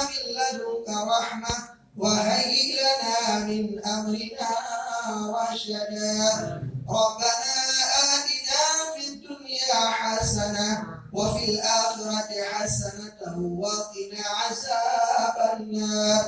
من لدنك رحمة وهيئ لنا من أمرنا رشدا ربنا آتنا في الدنيا حسنة وفي الآخرة حسنة وقنا عذاب النار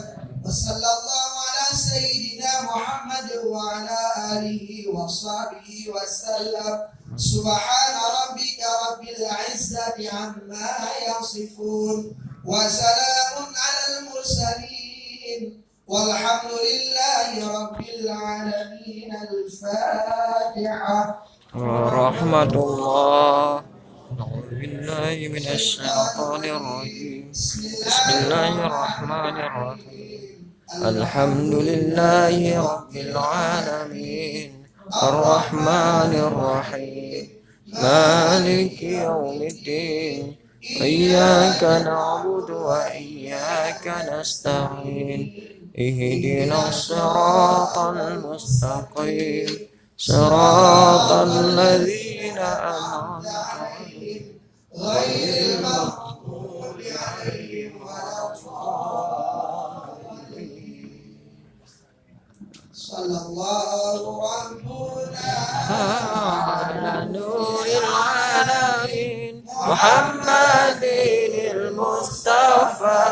وصلى الله على سيدنا محمد وعلى آله وصحبه وسلم سبحان ربك رب العزة عما يصفون وسلام على المرسلين والحمد لله رب العالمين. الفاتحة. ورحمة الله. أعوذ بالله من الشيطان الرجيم. بسم الله الرحمن الرحيم. الحمد لله رب العالمين الرحمن الرحيم مالك يوم الدين إياك نعبد وإياك نستعين اهدنا الصراط المستقيم صراط الذين أنعمت عليهم غير المغضوب عليهم ولا الضالين. صلى الله ربنا على نور العالمين محمد المصطفى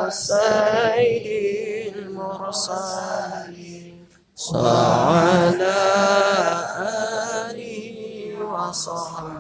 سيد المرسلين وعلى آله وصحبه